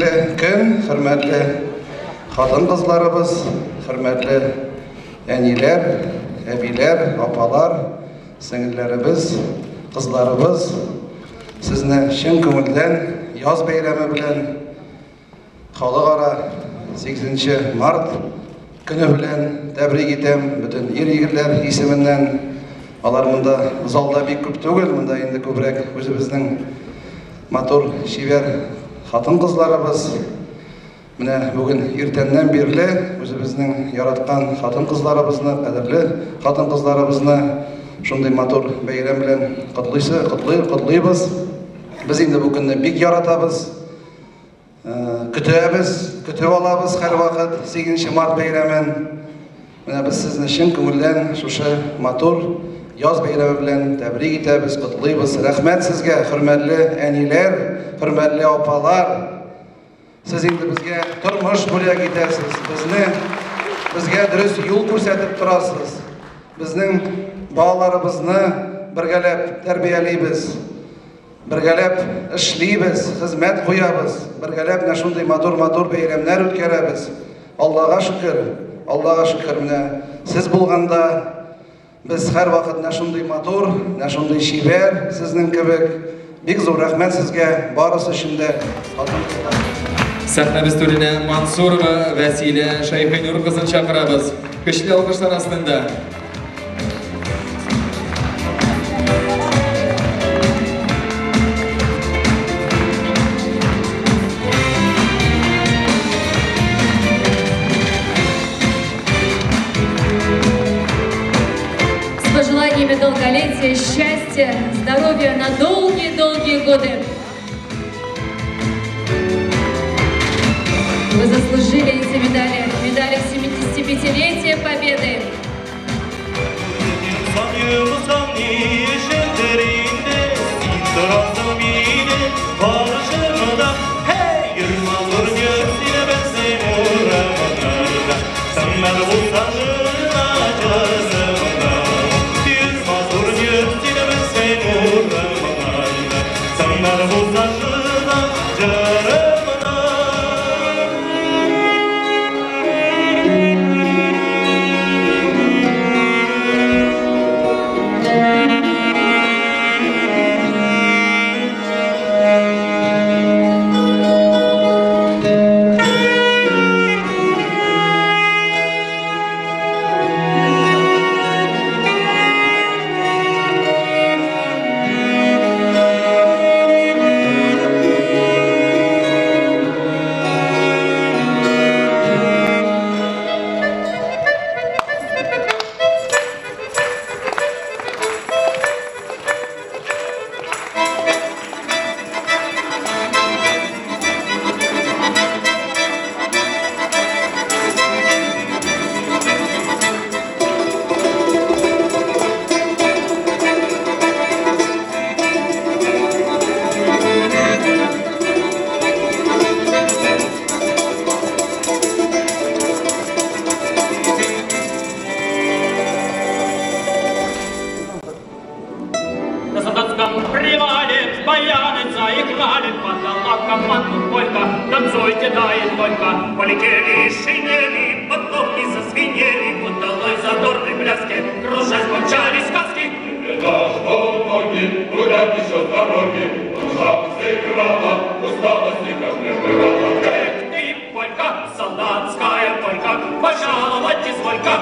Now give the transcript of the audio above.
Игілі күн, хөрмәтле хатын-кызларыбыз, хөрмәтле әниләр, әбиләр, апалар, сеңелләребез, кызларыбыз, сезне чын күңелдән яз бәйрәме белән, халыкара 8 март көне белән тәбрик итәм. Бүтән ир-егетләр исеменнән. Алар монда залда бик күп түгел, монда инде күбрәк үзебезнең матур, шибәр хатын-кызларыбыз. Менә бүген иртәннән бирле үзебезнең яраткан хатын-кызларыбызны, кадерле хатын-кызларыбызны шундый матур бәйрәм белән котлыйбыз. Без инде бу көнне бик яратабыз. Көтеп алабыз һәр вакыт 8 март бәйрәмен. Менә без сезне чын күңелдән шушы матур яз бәйрәме белән тәбрик итәбез, котлыйбыз. Рәхмәт сезгә, хөрмәтле әниләр, хөрмәтле апалар. Сез инде безгә тормыш бүләк итәсез. Безгә дөрес юл күрсәтеп торасыз. Безнең балаларыбызны бергәләп тәрбиялибез. Бергәләп эшлибез, хезмәт куябыз. Бергәләп шундый матур бәйрәмнәр үткәрәбез. Аллага шөкер, менә сез булганда без һәр вакыт шундый матур, шундый шибәр, сезнең кебек. Бик зур рәхмәт сезгә, барысы өчен дә. Сәхнәбез түренә Мансурова Вәсилә Шайхинур кызын чакырабыз. Көчле алкышлар астында. Пожеланиями долголетия, счастья, здоровья на долгие-долгие годы. Вы заслужили эти медали 75-летия Победы. Танцуйте, тает только, полетели, шинели, подковки зазвенели, удалой задорной пляски, кружась помчались сказки. Это что ноги, гулять еще с дороги, душа сыграла, усталости как не бывало. Эх ты, полька, солдатская полька, пожаловать изволька,